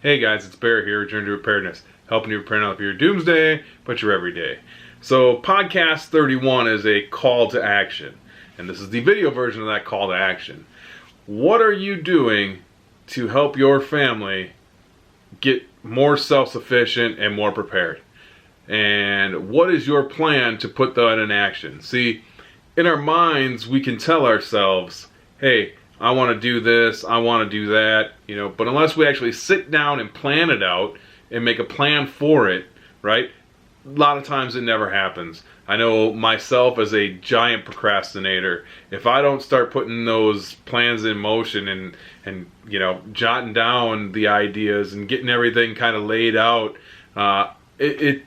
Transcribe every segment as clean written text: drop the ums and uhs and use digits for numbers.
Hey guys, it's Bear here, Journey to Preparedness, helping you prepare not for your doomsday, but your everyday. So, podcast 31 is a call to action, and this is the video version of that call to action. What are you doing to help your family get more self-sufficient and more prepared? And what is your plan to put that in action? See, in our minds, we can tell ourselves, hey, I want to do this, I want to do that, but unless we actually sit down and plan it out and make a plan for it, right? A lot of times it never happens. I know myself as a giant procrastinator, if I don't start putting those plans in motion and jotting down the ideas and getting everything kind of laid out, it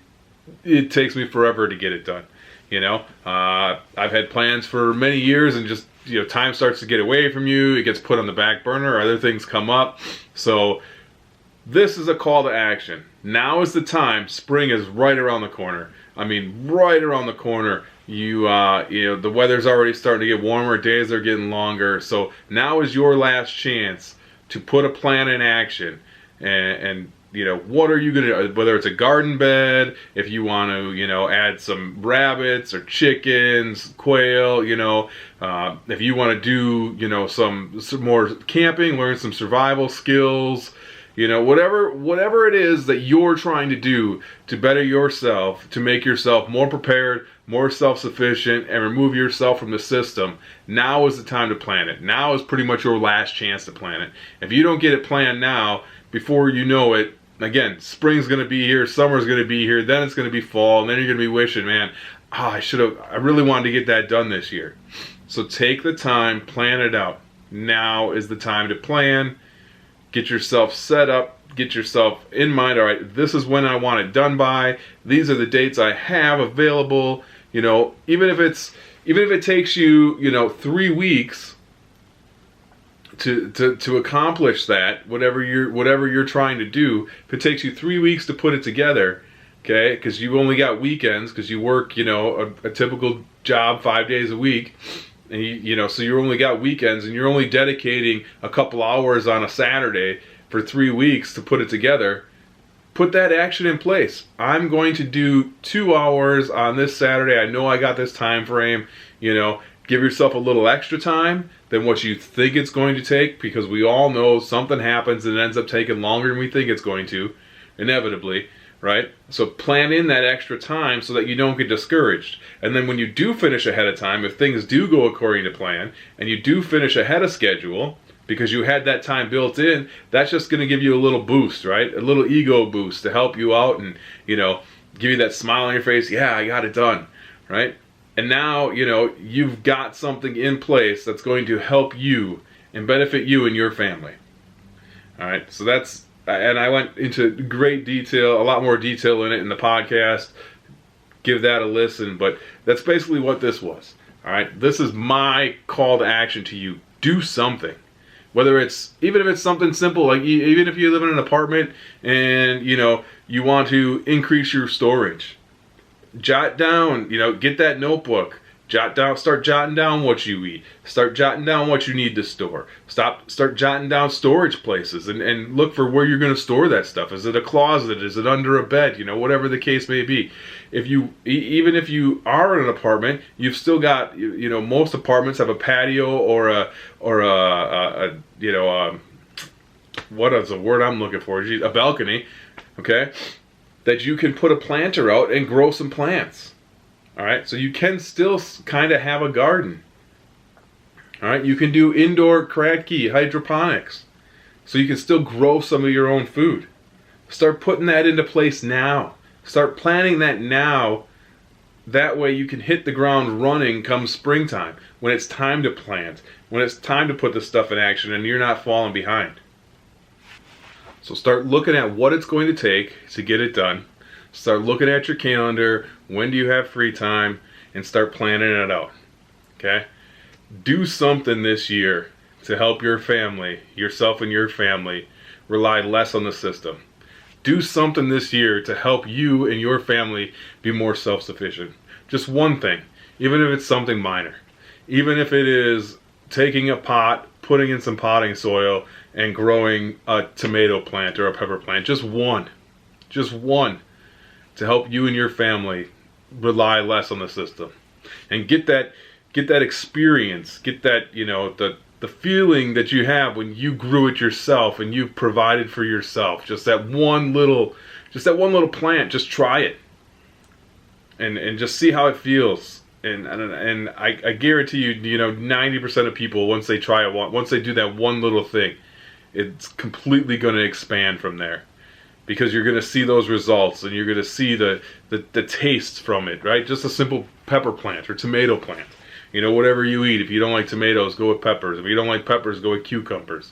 takes me forever to get it done. I've had plans for many years and just time starts to get away from you. It gets put on the back burner. Other things come up. So this is a call to action. Now is the time. Spring is right around the corner. I mean, right around the corner. The weather's already starting to get warmer. Days are getting longer. So now is your last chance to put a plan in action. And what are you going to, whether it's a garden bed, if you want to, add some rabbits or chickens, quail, if you want to do, some more camping, learn some survival skills, whatever it is that you're trying to do to better yourself, to make yourself more prepared, more self-sufficient, and remove yourself from the system, now is the time to plan it. Now is pretty much your last chance to plan it. If you don't get it planned now, before you know it, again, spring's going to be here, summer's going to be here, then it's going to be fall, and then you're going to be wishing, man, I really wanted to get that done this year. So take the time, plan it out. Now is the time to plan. Get yourself set up, get yourself in mind, all right, this is when I want it done by. These are the dates I have available. Even if it takes you, 3 weeks to accomplish that, whatever you're trying to do, if it takes you 3 weeks to put it together, okay, because you only got weekends, because you work, a typical job 5 days a week, and so you only got weekends, and you're only dedicating a couple hours on a Saturday for 3 weeks to put it together. Put that action in place. I'm going to do 2 hours on this Saturday. I know I got this time frame. Give yourself a little extra time than what you think it's going to take, because we all know something happens and it ends up taking longer than we think it's going to, inevitably, right? So plan in that extra time so that you don't get discouraged. And then when you do finish ahead of time, if things do go according to plan, and you do finish ahead of schedule, because you had that time built in, that's just going to give you a little boost, right? A little ego boost to help you out and, give you that smile on your face. Yeah, I got it done, right? And now, you've got something in place that's going to help you and benefit you and your family. All right, so and I went into great detail, a lot more detail in it in the podcast. Give that a listen, but that's basically what this was. All right, this is my call to action to you. Do something. Whether even if it's something simple, like even if you live in an apartment and, you want to increase your storage. Jot down, get that notebook. Start jotting down what you eat. Start jotting down what you need to store. Start jotting down storage places and look for where you're going to store that stuff. Is it a closet? Is it under a bed? Whatever the case may be. Even if you are in an apartment, you've still got, most apartments have a patio or a what is the word I'm looking for? A balcony, okay? That you can put a planter out and grow some plants. All right, so you can still kind of have a garden. All right, you can do indoor kratky hydroponics, so you can still grow some of your own food. Start putting that into place now. Start planning that now. That way you can hit the ground running come springtime, when it's time to plant, when it's time to put the stuff in action, and you're not falling behind. So start looking at what it's going to take to get it done. Start looking at your calendar. When do you have free time? And start planning it out. Okay? Do something this year to help your family, yourself and your family, rely less on the system. Do something this year to help you and your family be more self-sufficient. Just one thing, even if it's something minor. Even if it is taking a pot, putting in some potting soil and growing a tomato plant or a pepper plant. Just one to help you and your family rely less on the system and get that experience, get that, you know, the feeling that you have when you grew it yourself and you provided for yourself. Just that one little plant. Just try it and just see how it feels. And I guarantee you, you know, 90% of people, once they try it, once they do that one little thing, it's completely going to expand from there, because you're going to see those results and you're going to see the taste from it, right? Just a simple pepper plant or tomato plant. You know, whatever you eat. If you don't like tomatoes, go with peppers. If you don't like peppers, go with cucumbers.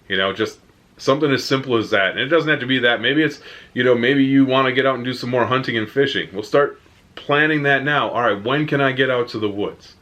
You know, just something as simple as that. And it doesn't have to be that. Maybe it's, you know, maybe you want to get out and do some more hunting and fishing. We'll start planning that now. All right, when can I get out to the woods?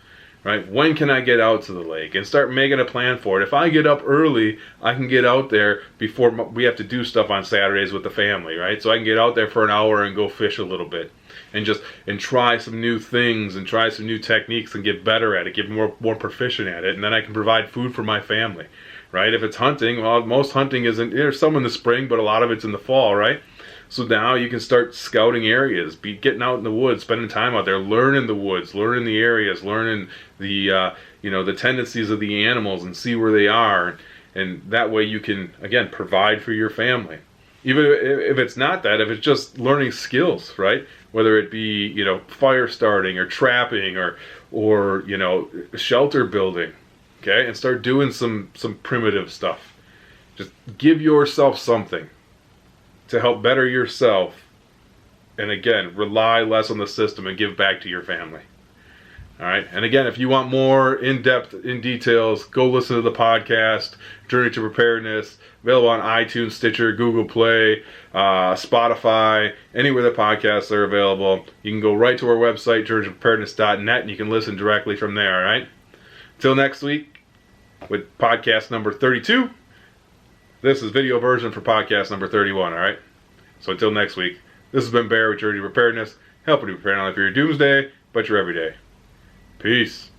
Right? When can I get out to the lake? And start making a plan for it. If I get up early, I can get out there before we have to do stuff on Saturdays with the family, right? So I can get out there for an hour and go fish a little bit. And try some new things and try some new techniques and get better at it, get more proficient at it, and then I can provide food for my family, right? If it's hunting, well, most hunting isn't, there's some in the spring, but a lot of it's in the fall, right? So now you can start scouting areas, getting out in the woods, spending time out there, learning the woods, learning the areas, learning the you know, the tendencies of the animals and see where they are, and that way you can, again, provide for your family. Even if it's not that, if it's just learning skills, right? Whether it be, you know, fire starting or trapping or you know, shelter building, okay? And start doing some primitive stuff. Just give yourself something to help better yourself, and again, rely less on the system and give back to your family. All right. And again, if you want more in-depth, in details, go listen to the podcast, Journey to Preparedness, available on iTunes, Stitcher, Google Play, Spotify, anywhere the podcasts are available. You can go right to our website, journeytopreparedness.net, and you can listen directly from there, all right? Until next week, with podcast number 32, this is video version for podcast number 31, all right? So until next week, this has been Bear with Journey to Preparedness, helping you prepare not only for your doomsday, but your everyday. Peace.